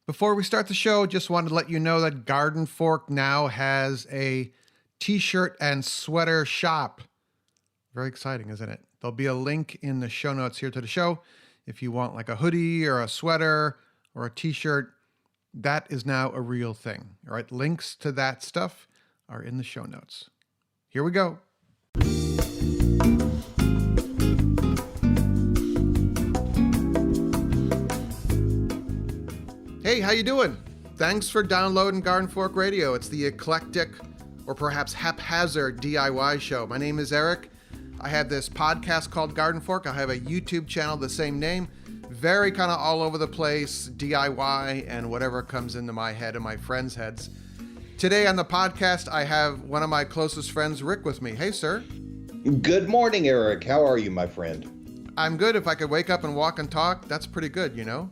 Before we start the show, just wanted to let you know that Garden Fork now has a t-shirt and sweater shop. Very exciting, isn't it? There'll be a link in the show notes here to the show. If you want like a hoodie or a sweater or a t-shirt, that is now a real thing. All right, links to that stuff are in the show notes. Here we go. Hey, how you doing? Thanks for downloading Garden Fork Radio. It's the eclectic or perhaps haphazard DIY show. My name is Eric. I have this podcast called Garden Fork. I have a YouTube channel, the same name. Very kind of all over the place, DIY and whatever comes into my head and my friends' heads. Today on the podcast, I have one of my closest friends, Rick, with me. Hey, sir. Good morning, Eric. How are you, my friend? I'm good. If I could wake up and walk and talk, that's pretty good, you know?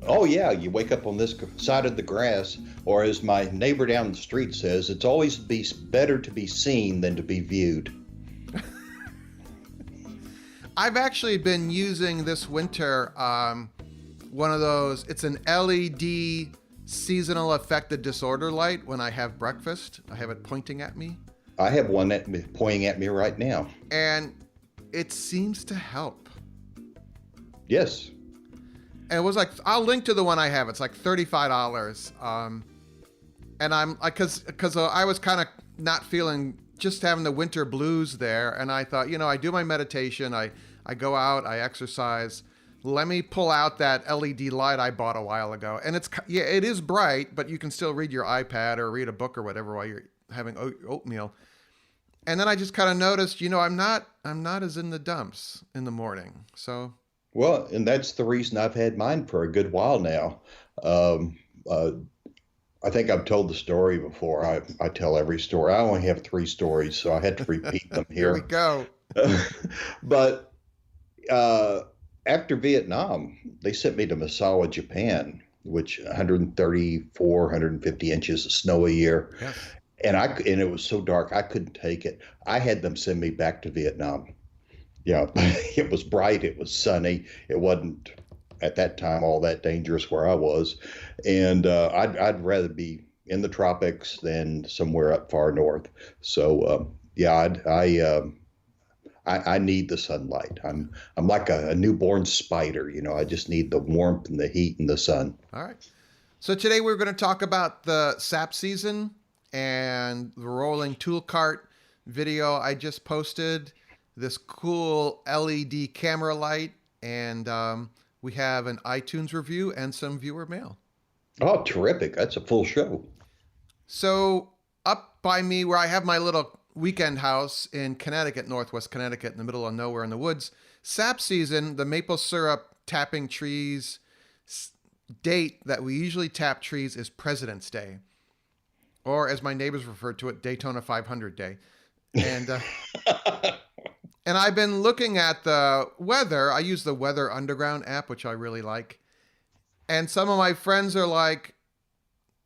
Oh, yeah. You wake up on this side of the grass, or as my neighbor down the street says, it's always better to be seen than to be viewed. I've actually been using this winter one of those, it's an LED seasonal affected disorder light when I have breakfast. I have it pointing at me. I have one pointing at me right now. And it seems to help. Yes. And it was like, I'll link to the one I have. It's like $35. And I'm like, because I was kind of not feeling, just having the winter blues there. And I thought, you know, I do my meditation. I go out, I exercise. Let me pull out that LED light I bought a while ago. And it is bright, but you can still read your iPad or read a book or whatever while you're having oatmeal. And then I just kind of noticed, you know, I'm not as in the dumps in the morning. So. Well, and that's the reason I've had mine for a good while now. I think I've told the story before. I tell every story. I only have 3 stories, so I had to repeat them here. Here we go. But after Vietnam, they sent me to Misawa, Japan, which 134, 150 inches of snow a year. Yes. And it was so dark, I couldn't take it. I had them send me back to Vietnam. Yeah, it was bright. It was sunny. It wasn't at that time all that dangerous where I was, and I'd rather be in the tropics than somewhere up far north. So I need the sunlight. I'm like a newborn spider. You know, I just need the warmth and the heat and the sun. All right. So today we're going to talk about the sap season and the rolling tool cart video I just posted. This cool LED camera light, and we have an iTunes review and some viewer mail. Oh, terrific. That's a full show. So up by me where I have my little weekend house in Connecticut, Northwest Connecticut, in the middle of nowhere in the woods, sap season, the maple syrup tapping trees date that we usually tap trees is President's Day, or as my neighbors refer to it, Daytona 500 Day. And and I've been looking at the weather. I use the Weather Underground app, which I really like. And some of my friends are like,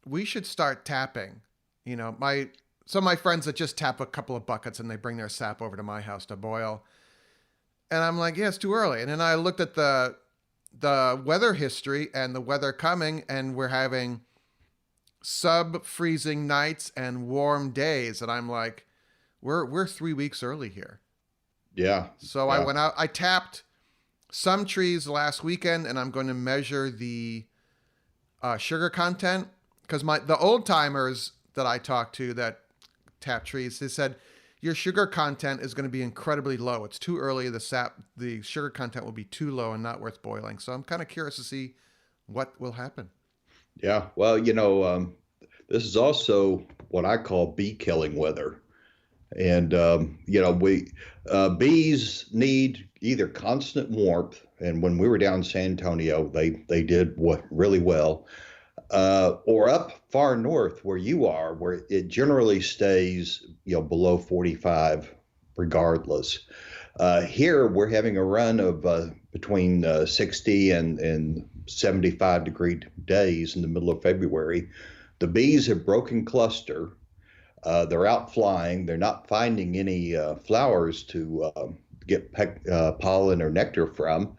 we should start tapping. You know, some of my friends that just tap a couple of buckets and they bring their sap over to my house to boil. And I'm like, yeah, it's too early. And then I looked at the weather history and the weather coming, and we're having sub-freezing nights and warm days. And I'm like, we're 3 weeks early here. Yeah. So yeah. I went out, I tapped some trees last weekend, and I'm going to measure the sugar content, because the old timers that I talked to that tap trees, they said your sugar content is going to be incredibly low. It's too early. The sugar content will be too low and not worth boiling. So I'm kind of curious to see what will happen. Yeah. Well, you know, this is also what I call bee killing weather. And, you know, bees need either constant warmth, and when we were down in San Antonio, they did really well, or up far north where you are, where it generally stays, you know, below 45 regardless. Here we're having a run of between 60 and 75 degree days in the middle of February. The bees have broken cluster. They're out flying. They're not finding any flowers to get pollen or nectar from.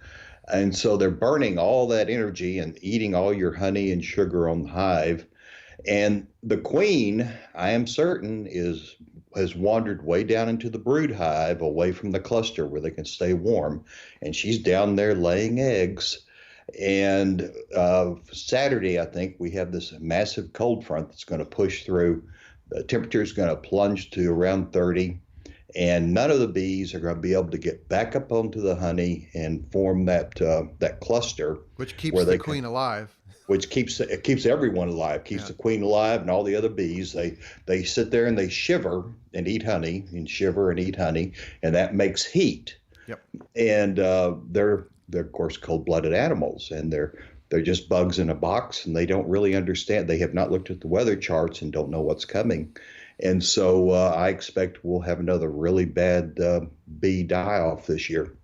And so they're burning all that energy and eating all your honey and sugar on the hive. And the queen, I am certain, is has wandered way down into the brood hive away from the cluster where they can stay warm. And she's down there laying eggs. And Saturday, I think, we have this massive cold front that's going to push through. The temperature is going to plunge to around 30, and none of the bees are going to be able to get back up onto the honey and form that cluster, which keeps the queen alive. Which keeps everyone alive, keeps the queen alive, and all the other bees. They sit there and they shiver and eat honey, and shiver and eat honey, and that makes heat. Yep. And they're of course cold-blooded animals, and they're just bugs in a box, and they don't really understand. They have not looked at the weather charts and don't know what's coming. And so I expect we'll have another really bad bee die-off this year.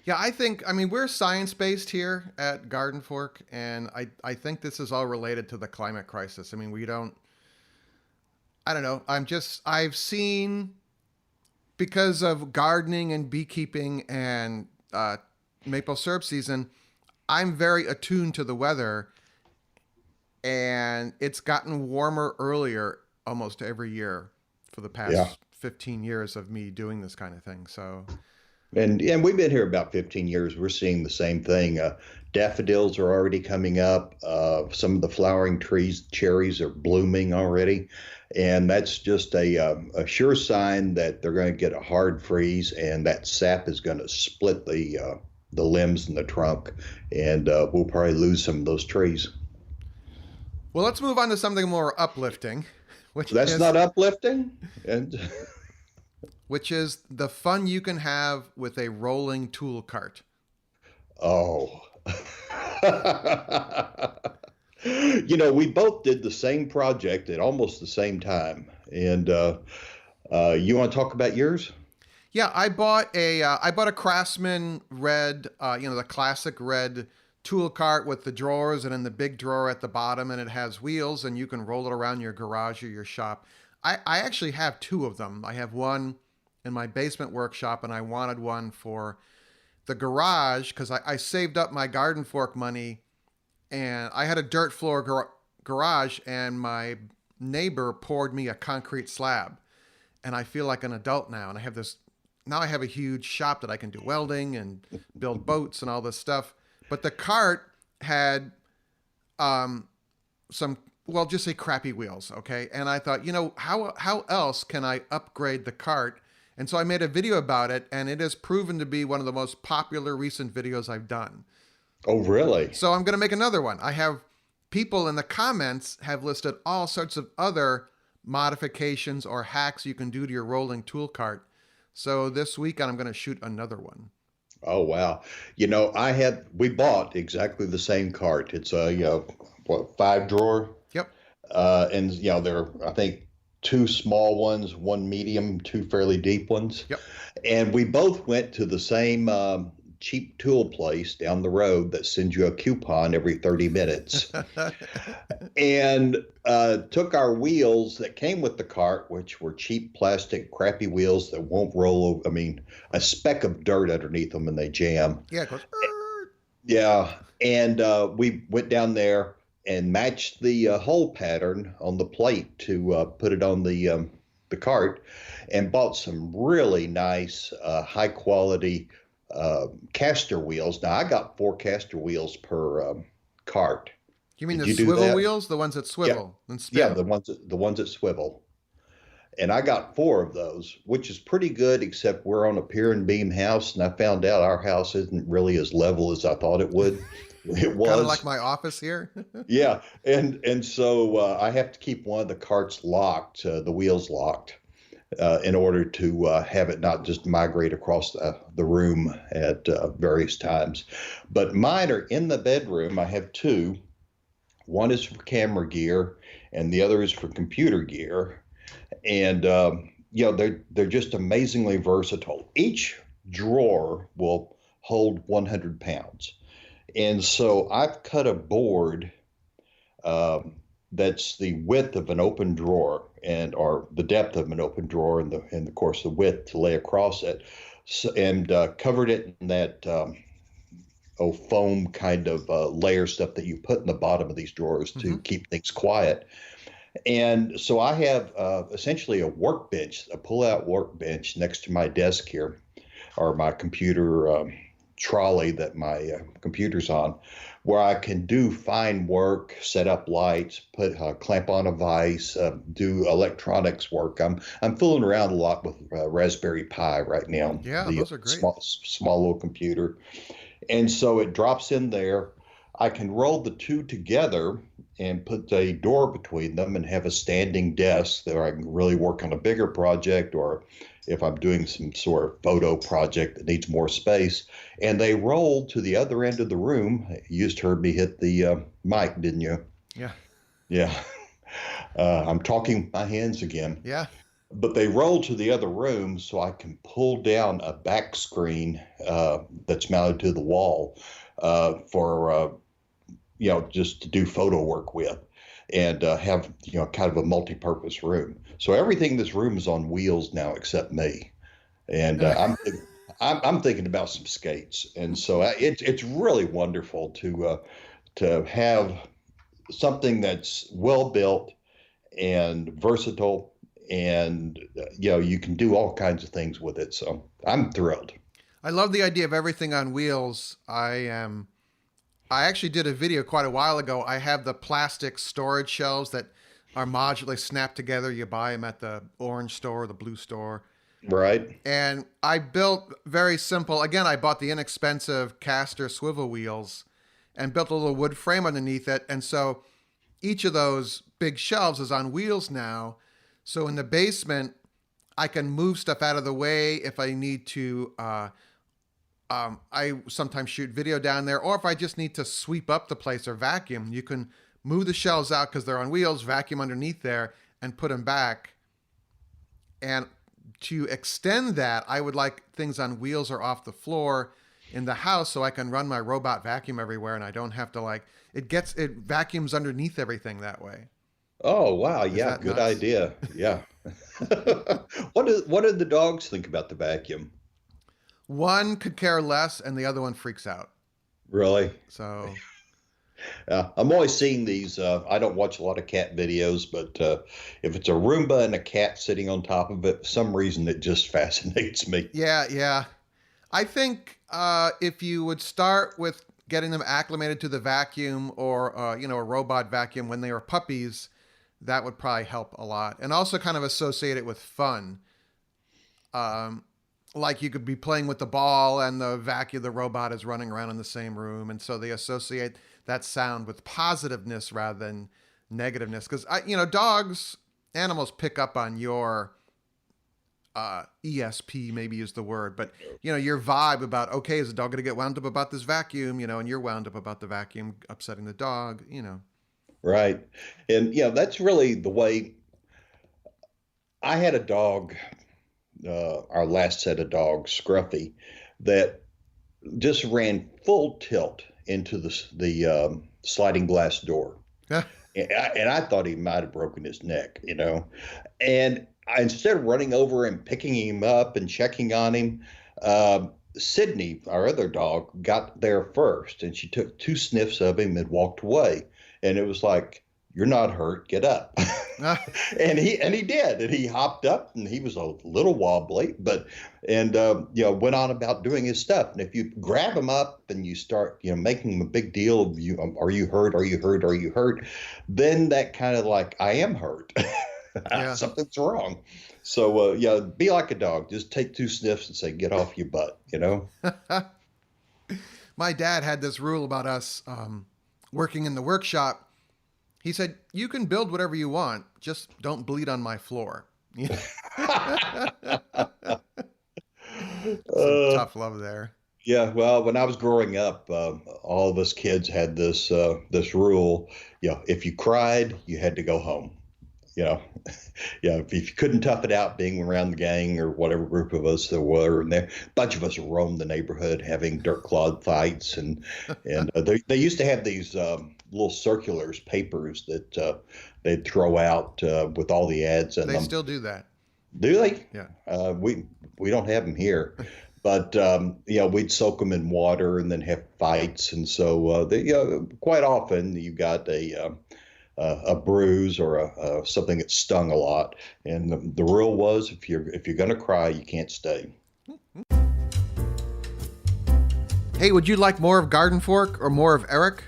Yeah, I mean, we're science-based here at Garden Fork, and I think this is all related to the climate crisis. I mean, I don't know. I've seen, because of gardening and beekeeping and maple syrup season, I'm very attuned to the weather, and it's gotten warmer earlier almost every year for the past 15 years of me doing this kind of thing. So, and we've been here about 15 years. We're seeing the same thing. Daffodils are already coming up. Some of the flowering trees, cherries are blooming already. And that's just a sure sign that they're going to get a hard freeze, and that sap is going to split the limbs and the trunk, and we'll probably lose some of those trees. Well, let's move on to something more uplifting. That's not uplifting? And which is the fun you can have with a rolling tool cart. Oh. We both did the same project at almost the same time. And you want to talk about yours? Yeah, I bought a Craftsman red, the classic red tool cart with the drawers, and in the big drawer at the bottom, and it has wheels, and you can roll it around your garage or your shop. I actually have two of them. I have one in my basement workshop, and I wanted one for the garage because I saved up my Garden Fork money, and I had a dirt floor garage, and my neighbor poured me a concrete slab, and I feel like an adult now, and I have a huge shop that I can do welding and build boats and all this stuff. But the cart had just say crappy wheels, okay? And I thought, how else can I upgrade the cart? And so I made a video about it, and it has proven to be one of the most popular recent videos I've done. Oh, really? So I'm going to make another one. I have people in the comments have listed all sorts of other modifications or hacks you can do to your rolling tool cart. So this weekend, I'm going to shoot another one. Oh, wow. We bought exactly the same cart. It's a, 5 drawer. Yep. And, there are, I think, 2 small ones, 1 medium, 2 fairly deep ones. Yep. And we both went to the same cheap tool place down the road that sends you a coupon every 30 minutes. And took our wheels that came with the cart, which were cheap plastic, crappy wheels that won't roll over. I mean, a speck of dirt underneath them and they jam. Yeah, it goes. Yeah. And we went down there and matched the hole pattern on the plate to put it on the cart, and bought some really nice, high quality caster wheels. Now, I got 4 caster wheels per cart. You mean the swivel wheels, the ones that swivel and spin? Yeah, the ones that swivel. And I got 4 of those, which is pretty good, except we're on a pier and beam house, and I found out our house isn't really as level as I thought it would. It was kind of like my office here. Yeah, and so I have to keep one of the carts locked, the wheels locked, in order to have it not just migrate across the room at various times. But mine are in the bedroom. I have 2. One is for camera gear, and the other is for computer gear. And they're just amazingly versatile. Each drawer will hold 100 pounds. And so I've cut a board that's the width of an open drawer, or the depth of an open drawer, and of course the width to lay across it, and covered it in that foam kind of layer stuff that you put in the bottom of these drawers to keep things quiet. And so I have essentially a workbench, a pull-out workbench next to my desk here, or my computer trolley that my computer's on, where I can do fine work, set up lights, put clamp on a vise, do electronics work. I'm fooling around a lot with Raspberry Pi right now. Yeah, those are great. Small little computer, and so it drops in there. I can roll the two together and put a door between them and have a standing desk that I can really work on a bigger project, or if I'm doing some sort of photo project that needs more space. And they roll to the other end of the room. You just heard me hit the mic, didn't you? Yeah. Yeah. I'm talking my hands again. Yeah. But they roll to the other room so I can pull down a back screen that's mounted to the wall for just to do photo work with, and have kind of a multi-purpose room. So everything in this room is on wheels now except me, and I'm thinking about some skates, and so it's really wonderful to have something that's well built and versatile, and you can do all kinds of things with it. So I'm thrilled. I love the idea of everything on wheels. I actually did a video quite a while ago. I have the plastic storage shelves that are modularly snapped together. You buy them at the orange store, the blue store. Right. And I built very simple. Again, I bought the inexpensive caster swivel wheels and built a little wood frame underneath it. And so each of those big shelves is on wheels now. So in the basement, I can move stuff out of the way if I need to. I sometimes shoot video down there, or if I just need to sweep up the place or vacuum, you can move the shelves out because they're on wheels, vacuum underneath there, and put them back. And to extend that, I would like things on wheels or off the floor in the house so I can run my robot vacuum everywhere and I don't have to it vacuums underneath everything that way. Oh, wow. Yeah, good nuts? idea. Yeah. What did the dogs think about the vacuum? One could care less and the other one freaks out. Really? So I'm always seeing these. I don't watch a lot of cat videos, but if it's a Roomba and a cat sitting on top of it, for some reason it just fascinates me. Yeah. I think if you would start with getting them acclimated to the vacuum or, a robot vacuum when they were puppies, that would probably help a lot. And also kind of associate it with fun. Like you could be playing with the ball and the robot is running around in the same room. And so they associate that sound with positiveness rather than negativeness. Because, dogs, animals pick up on your ESP, maybe is the word, but, your vibe about, okay, is the dog going to get wound up about this vacuum, and you're wound up about the vacuum upsetting the dog, Right. And, that's really the way. I had a dog, our last set of dogs, Scruffy, that just ran full tilt into the sliding glass door. And I thought he might have broken his neck, And instead of running over and picking him up and checking on him, Sydney, our other dog, got there first, and she took 2 sniffs of him and walked away. And it was like, "You're not hurt, get up." and he did, and he hopped up, and he was a little wobbly, but went on about doing his stuff. And if you grab him up and you start making him a big deal of are you hurt, are you hurt, are you hurt, then that kind of like, I am hurt. Yeah. Something's wrong. So be like a dog, just take 2 sniffs and say, get off your butt. My dad had this rule about us working in the workshop. He said, "You can build whatever you want, just don't bleed on my floor." Tough love there. Yeah, well, when I was growing up, all of us kids had this rule. If you cried, you had to go home. If you couldn't tough it out being around the gang or whatever group of us there were, and a bunch of us roamed the neighborhood having dirt clod fights, and they used to have these little circulars, papers that they'd throw out with all the ads in them. They still do that. Do they? Yeah. We don't have them here, But we'd soak them in water and then have fights, and so quite often you got a bruise or something that stung a lot. And the rule was, if you're going to cry, you can't stay. Hey, would you like more of Garden Fork or more of Eric?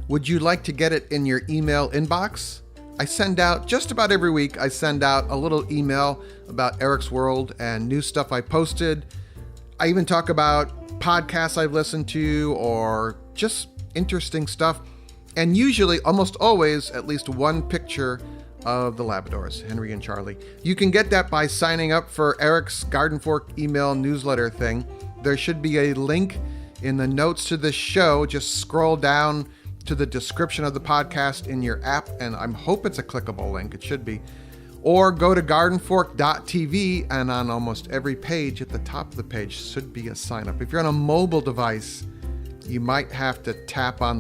Would you like to get it in your email inbox? I send out, just about every week, I send out a little email about Eric's World and new stuff I posted. I even talk about podcasts I've listened to or just interesting stuff. And usually, almost always, at least one picture of the Labradors, Henry and Charlie. You can get that by signing up for Eric's Garden Fork email newsletter thing. There should be a link in the notes to this show. Just scroll down to the description of the podcast in your app, and I hope it's a clickable link. It should be. Or go to gardenfork.tv, and on almost every page at the top of the page should be a sign up. If you're on a mobile device, you might have to tap on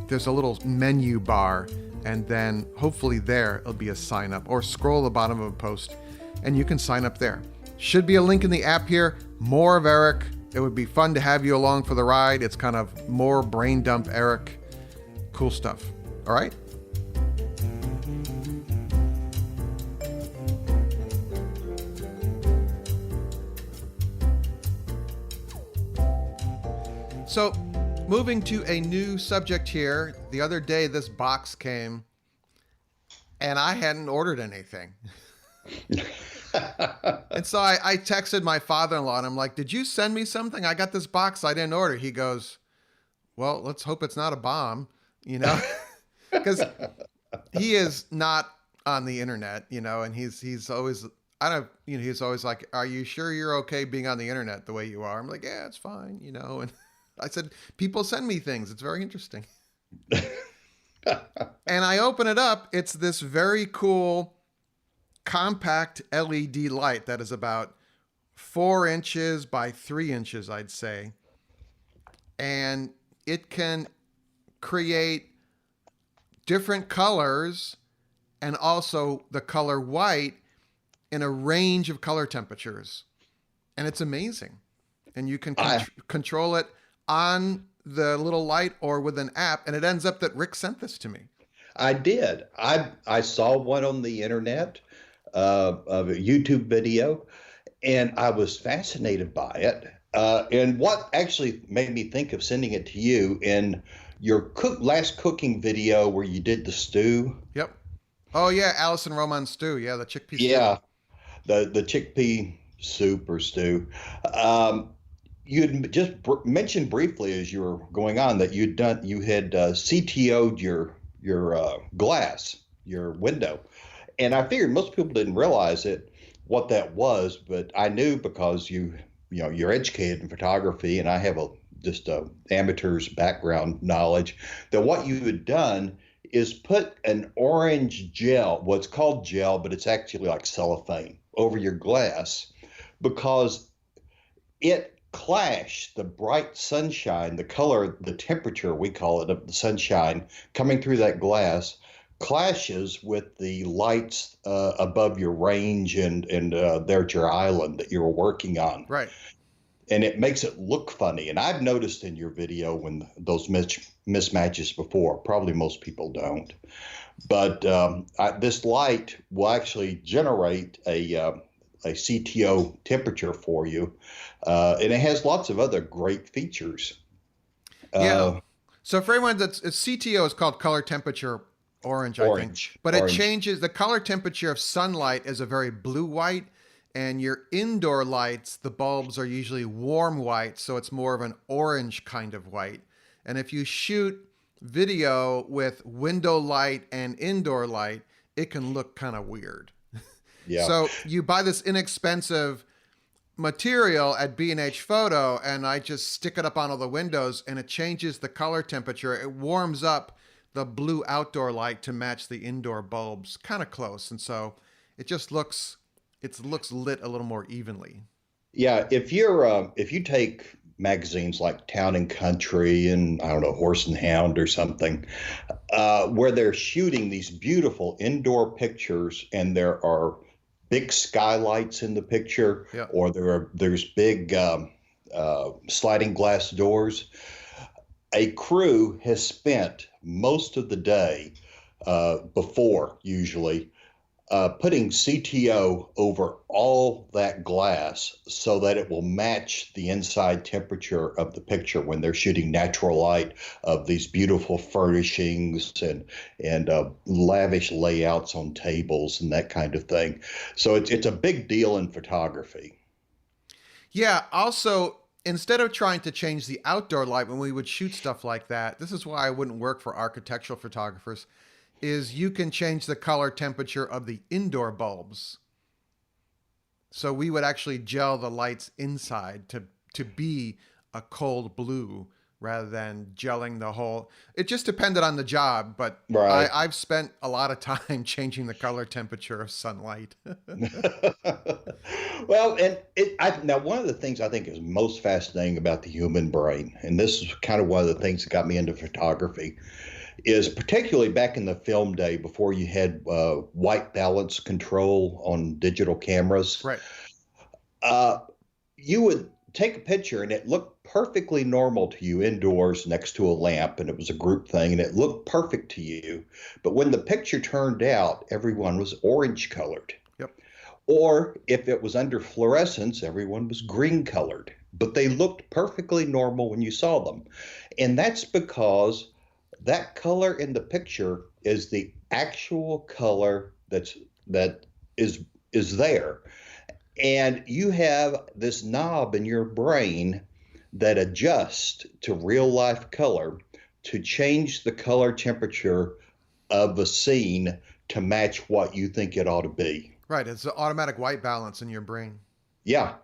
there's a little menu bar, and then hopefully there it'll be a sign up, or scroll the bottom of a post and you can sign up there. Should be a link in the app here. More of Eric. It would be fun to have you along for the ride. It's kind of more brain dump Eric. Cool stuff. All right. So, moving to a new subject here. The other day, this box came, and I hadn't ordered anything. And so I texted my father-in-law, and I'm like, did you send me something? I got this box I didn't order. He goes, well, let's hope it's not a bomb, because he is not on the internet, and he's always, he's always like, are you sure you're okay being on the internet the way you are? I'm like, yeah, it's fine, and I said, people send me things. It's very interesting. And I open it up. It's this very cool compact LED light that is about 4 inches by 3 inches, I'd say. And it can create different colors and also the color white in a range of color temperatures. And it's amazing. And you can control it on the little light or with an app. And it ends up that Rick sent this to me. I did. I saw one on the internet of a YouTube video, and I was fascinated by it. And what actually made me think of sending it to you, in your last cooking video where you did the stew. Yep. Oh yeah, Allison Roman stew. Yeah, the chickpea stew. Yeah, the chickpea soup or stew. You had just mentioned briefly as you were going on that you had CTO'd your glass, your window. And I figured most people didn't realize what that was, but I knew because you're educated in photography, and I have just a amateur's background knowledge, that what you had done is put an orange gel, what's called gel, but it's actually like cellophane, over your glass, because it clashed the bright sunshine, the color, the temperature, we call it, of the sunshine coming through that glass clashes with the lights above your range and there at your island that you were working on. Right. And it makes it look funny. And I've noticed in your video when those mismatches before, probably most people don't. But this light will actually generate a CTO temperature for you. And it has lots of other great features. Yeah. So for everyone CTO is called color temperature orange, I think. But it changes. The color temperature of sunlight is a very blue-white, and your indoor lights, the bulbs are usually warm white, so it's more of an orange kind of white. And if you shoot video with window light and indoor light, it can look kind of weird. Yeah. So you buy this inexpensive material at B&H Photo, and I just stick it up on all the windows, and it changes the color temperature. It warms up the blue outdoor light to match the indoor bulbs, kind of close. And so it just looks lit a little more evenly. Yeah. If you take magazines like Town and Country and, I don't know, Horse and Hound or something, where they're shooting these beautiful indoor pictures, and there are big skylights in the picture, Yeah. or there's big sliding glass doors, a crew has spent most of the day before usually putting CTO over all that glass so that it will match the inside temperature of the picture when they're shooting natural light of these beautiful furnishings and lavish layouts on tables and that kind of thing. So it's a big deal in photography. Yeah. Also, instead of trying to change the outdoor light when we would shoot stuff like that, this is why I wouldn't work for architectural photographers, is you can change the color temperature of the indoor bulbs. So we would actually gel the lights inside to be a cold blue rather than gelling the whole. It just depended on the job, but Right. I've spent a lot of time changing the color temperature of sunlight. Well, and now one of the things I think is most fascinating about the human brain, and this is kind of one of the things that got me into photography, is particularly back in the film day before you had white balance control on digital cameras. Right. Uh, you would take a picture and it looked perfectly normal to you indoors next to a lamp, and it was a group thing and it looked perfect to you. But when the picture turned out, everyone was orange colored. Yep. Or if it was under fluorescence, everyone was green colored. But they looked perfectly normal when you saw them. And that's because that color in the picture is the actual color that is there. And you have this knob in your brain that adjusts to real life color to change the color temperature of a scene to match what you think it ought to be. Right. It's an automatic white balance in your brain. Yeah.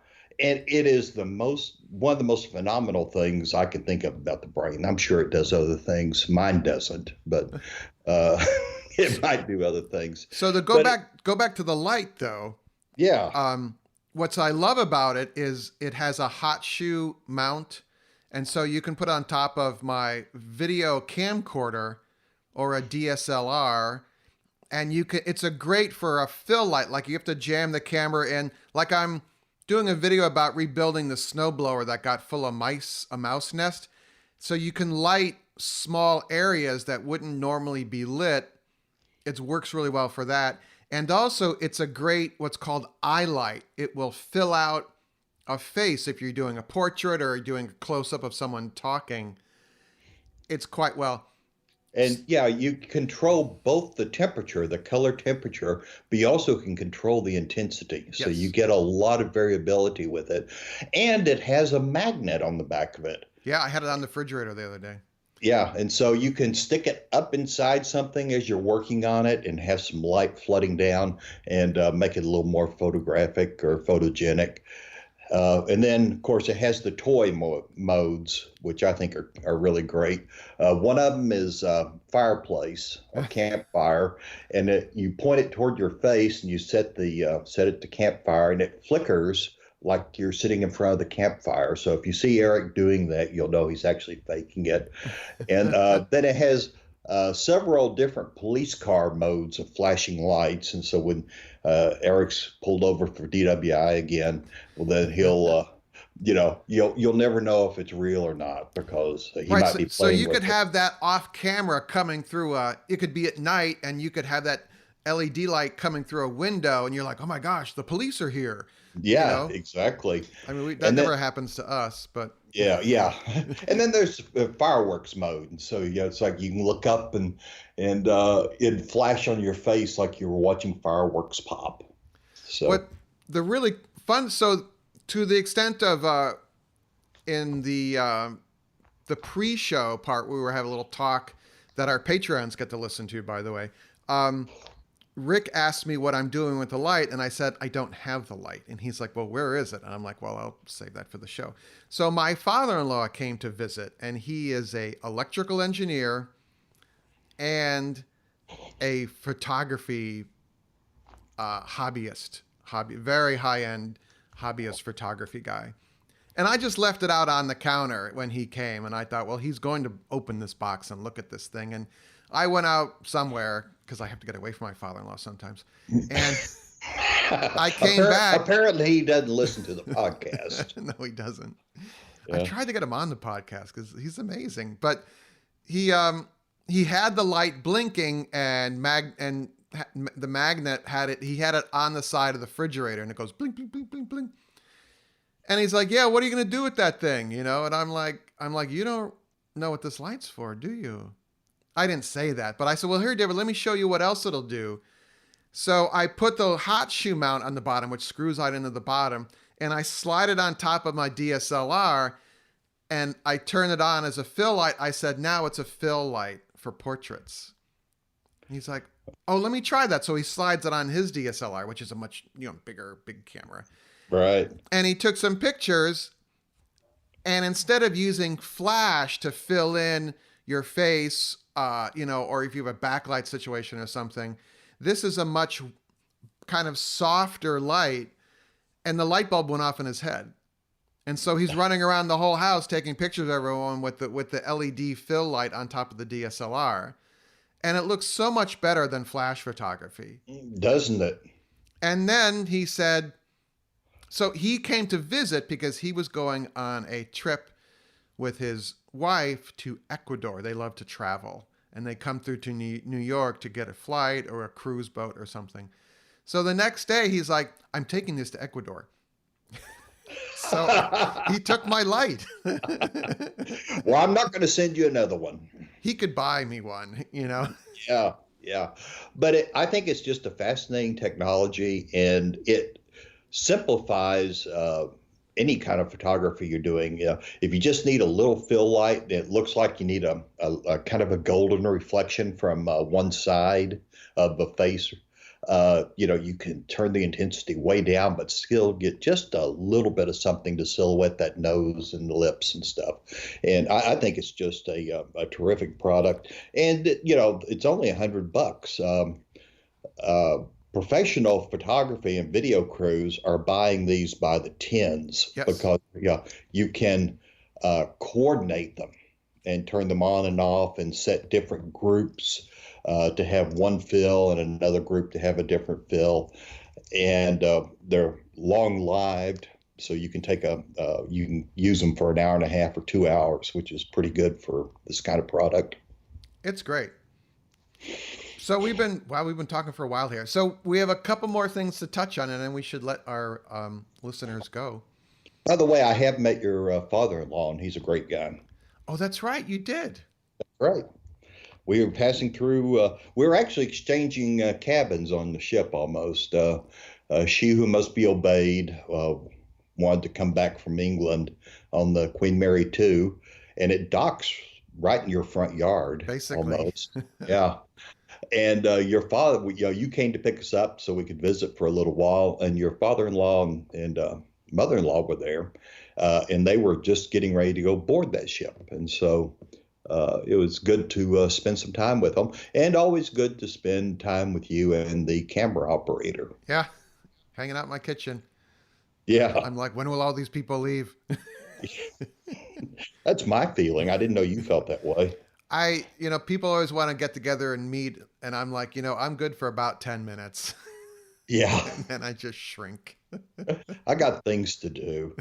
And it is one of the most phenomenal things I can think of about the brain. I'm sure it does other things. Mine doesn't, but it might do other things. So to go back to the light though. Yeah. What I love about it is it has a hot shoe mount. And so you can put on top of my video camcorder or a DSLR, and it's a great for a fill light. Like you have to jam the camera in. Like I'm doing a video about rebuilding the snowblower that got full of mice, a mouse nest. So you can light small areas that wouldn't normally be lit. It works really well for that. And also, it's a great what's called eye light. It will fill out a face if you're doing a portrait or doing a close-up of someone talking. It's quite well. And yeah, you control both the temperature, the color temperature, but you also can control the intensity. So Yes. you get a lot of variability with it. And it has a magnet on the back of it. Yeah, I had it on the refrigerator the other day. Yeah, and so you can stick it up inside something as you're working on it and have some light flooding down and make it a little more photographic or photogenic. And then, of course, it has the toy modes, which I think are really great. One of them is fireplace or campfire, and you point it toward your face and you set it to campfire, and it flickers like you're sitting in front of the campfire. So if you see Eric doing that, you'll know he's actually faking it. And then it has several different police car modes of flashing lights. And so when Eric's pulled over for DWI again, well, then he'll, you'll never know if it's real or not because he might be playing. So you with could it. have that off camera coming through. It could be at night, and you could have that LED light coming through a window, and you're like, "Oh my gosh, the police are here." Yeah, You know? exactly. I mean, that never happens to us, but Yeah. And then there's fireworks mode. And so, it's like you can look up and it'd flash on your face like you were watching fireworks pop. So, what the really fun, so to the extent of in the pre-show part, we were having a little talk that our Patreons get to listen to, by the way. Rick asked me what I'm doing with the light, and I said, I don't have the light. And he's like, well, where is it? And I'm like, well, I'll save that for the show. So my father-in-law came to visit, and he is a electrical engineer and a photography hobbyist, very high-end hobbyist photography guy. And I just left it out on the counter when he came, and I thought, well, he's going to open this box and look at this thing. And I went out somewhere because I have to get away from my father-in-law sometimes. And I came back. Apparently, he doesn't listen to the podcast. No, he doesn't. Yeah. I tried to get him on the podcast because he's amazing, but he had the light blinking and the magnet had it. He had it on the side of the refrigerator, and it goes blink, blink, blink, blink, blink. And he's like, "Yeah, what are you gonna do with that thing?" You know, and I'm like, "You don't know what this light's for, do you?" I didn't say that, but I said, "Well, here, David, let me show you what else it'll do." So I put the hot shoe mount on the bottom, which screws right into the bottom, and I slide it on top of my DSLR, and I turn it on as a fill light. I said, "Now it's a fill light for portraits." And he's like, "Oh, let me try that." So he slides it on his DSLR, which is a much big camera. Right. And he took some pictures, and instead of using flash to fill in your face, or if you have a backlight situation or something, this is a much kind of softer light, and the light bulb went off in his head. And so he's running around the whole house taking pictures of everyone with the LED fill light on top of the DSLR. And it looks so much better than flash photography. Doesn't it? And then he said, so he came to visit because he was going on a trip with his wife to Ecuador. They love to travel, and they come through to New York to get a flight or a cruise boat or something. So the next day he's like, "I'm taking this to Ecuador." So he took my light. Well, I'm not going to send you another one. He could buy me one, Yeah, yeah. But I think it's just a fascinating technology, and it simplifies any kind of photography you're doing. If you just need a little fill light, it looks like you need a kind of a golden reflection from one side of the face. You can turn the intensity way down, but still get just a little bit of something to silhouette that nose and the lips and stuff. And I think it's just a terrific product. And it's only $100. Professional photography and video crews are buying these by the tens. Yes. Because you can coordinate them and turn them on and off and set different groups to have one fill and another group to have a different fill. And they're long-lived, so you can you can use them for an hour and a half or 2 hours, which is pretty good for this kind of product. It's great. So we've been talking for a while here. So we have a couple more things to touch on, and then we should let our listeners go. By the way, I have met your father-in-law, and he's a great guy. Oh, that's right. You did. That's right. We were passing through, we were actually exchanging cabins on the ship almost. She Who Must Be Obeyed wanted to come back from England on the Queen Mary 2, and it docks right in your front yard. Basically. Almost. Yeah. And your father, you came to pick us up so we could visit for a little while, and your father-in-law and mother-in-law were there, and they were just getting ready to go board that ship. And so it was good to spend some time with them, and always good to spend time with you and the camera operator. Yeah, hanging out in my kitchen. Yeah. I'm like, when will all these people leave? That's my feeling. I didn't know you felt that way. People always want to get together and meet, and I'm like, I'm good for about 10 minutes. Yeah. And then I just shrink. I got things to do.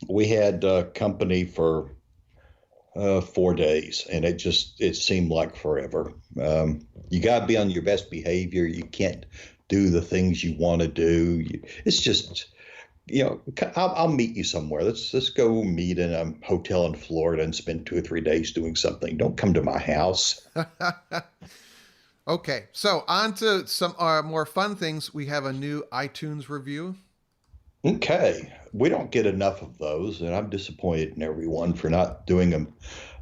We had company for 4 days, and it seemed like forever. You got to be on your best behavior. You can't do the things you want to do. It's just, I'll meet you somewhere. Let's go meet in a hotel in Florida and spend 2 or 3 days doing something. Don't come to my house. Okay, so on to some more fun things. We have a new iTunes review. Okay. We don't get enough of those, and I'm disappointed in everyone for not doing an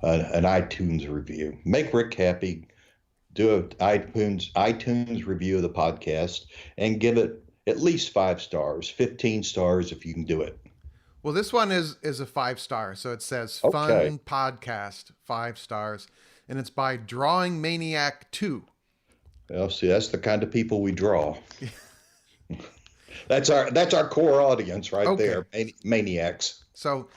iTunes review. Make Rick happy. Do an iTunes review of the podcast and give it at least 5 stars, 15 stars if you can do it. Well, this one is a 5-star, so it says Okay. Fun Podcast, 5 stars, and it's by Drawing Maniac 2. Well, see, that's the kind of people we draw. That's our core audience right Okay. there, maniacs. So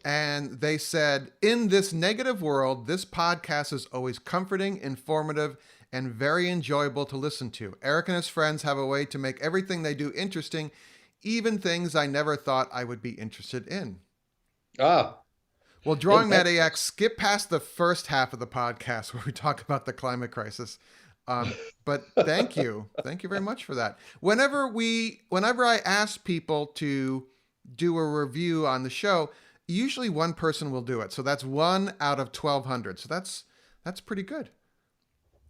And they said, in this negative world, this podcast is always comforting, informative, and very enjoyable to listen to. Eric and his friends have a way to make everything they do interesting, even things I never thought I would be interested in. Ah, Well, Drawing Mad AX, skip past the first half of the podcast where we talk about the climate crisis. But thank you. Thank you very much for that. Whenever I ask people to do a review on the show, usually one person will do it. So that's 1 out of 1,200. So that's pretty good.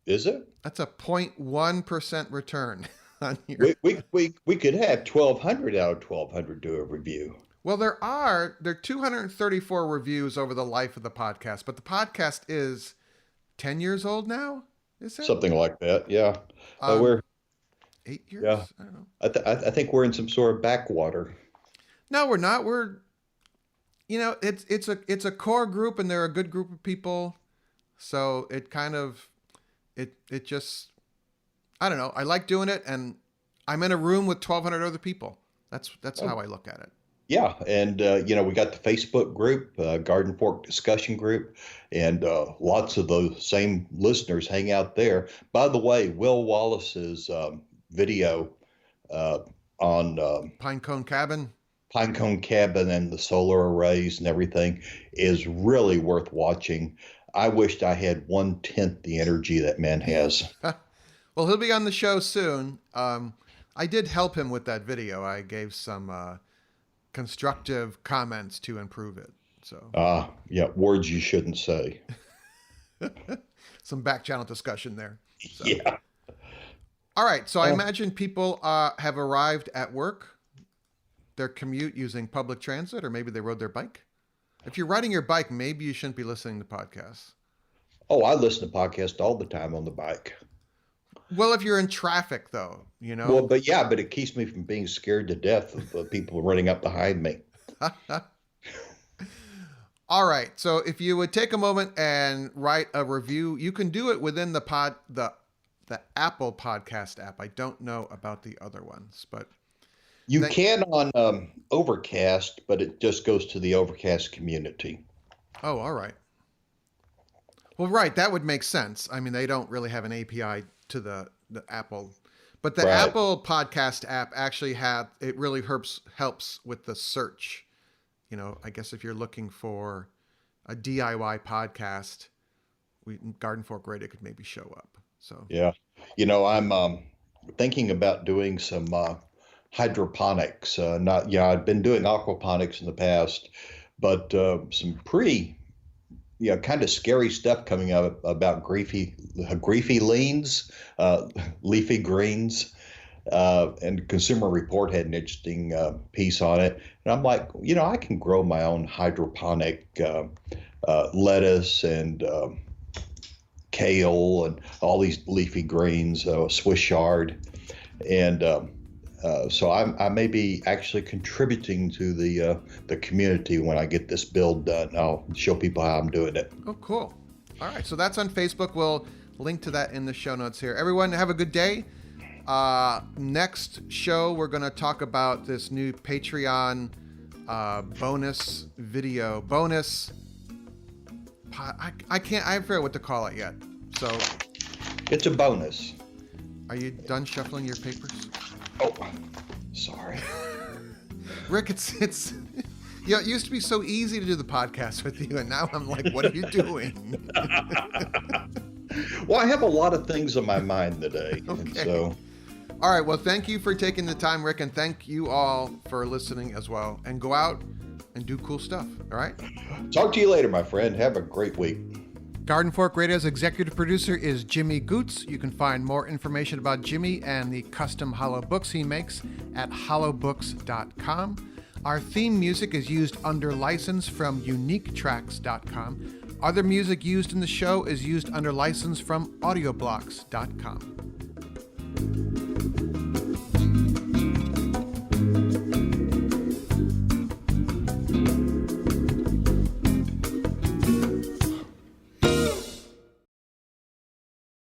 is it? That's a 0.1% return on your... We could have 1,200 out of 1,200 do a review. Well, there are 234 reviews over the life of the podcast, but the podcast is 10 years old now, is it? Something like that, yeah. We're 8 years? Yeah. I don't know. I think we're in some sort of backwater. No, we're not. It's a core group, and they're a good group of people. So it kind of, it just, I don't know. I like doing it, and I'm in a room with 1,200 other people. That's how I look at it. Yeah, and we got the Facebook group, Garden Fork discussion group, and lots of those same listeners hang out there. By the way, Will Wallace's video on Pinecone Cabin and the solar arrays and everything is really worth watching. I wished I had 1/10 the energy that man has. Well, he'll be on the show soon. I did help him with that video. I gave some constructive comments to improve it. So yeah, words you shouldn't say. Some back channel discussion there. So. Yeah. All right. So I imagine people have arrived at work, their commute using public transit, or maybe they rode their bike. If you're riding your bike, maybe you shouldn't be listening to podcasts. Oh, I listen to podcasts all the time on the bike. Well, if you're in traffic, though, Well, but it keeps me from being scared to death of people running up behind me. All right. So if you would take a moment and write a review, you can do it within the Apple Podcast app. I don't know about the other ones, but you can on Overcast, but it just goes to the Overcast community. Oh, all right. Well, right. That would make sense. I mean, they don't really have an API to the Apple, but the Apple Podcast app actually it really helps with the search. I guess if you're looking for a DIY podcast, Garden Fork Radio could maybe show up. So yeah, I'm thinking about doing some hydroponics. I've been doing aquaponics in the past, but some pretty kind of scary stuff coming up about griefy leans, leafy greens. And Consumer Report had an interesting piece on it. And I'm like, I can grow my own hydroponic lettuce and kale and all these leafy greens, Swiss chard. And so I may be actually contributing to the community when I get this build done. I'll show people how I'm doing it. Oh, cool. All right. So that's on Facebook. We'll link to that in the show notes here. Everyone, have a good day. Next show, we're going to talk about this new Patreon bonus video. I forget what to call it yet. So it's a bonus. Are you done shuffling your papers? Oh, sorry. Rick, it's it used to be so easy to do the podcast with you, and now I'm like, what are you doing? Well, I have a lot of things on my mind today. Okay. And so. All right. Well, thank you for taking the time, Rick, and thank you all for listening as well. And go out and do cool stuff. All right? Talk to you later, my friend. Have a great week. Garden Fork Radio's executive producer is Jimmy Goots. You can find more information about Jimmy and the custom hollow books he makes at hollowbooks.com. Our theme music is used under license from uniquetracks.com. Other music used in the show is used under license from audioblocks.com.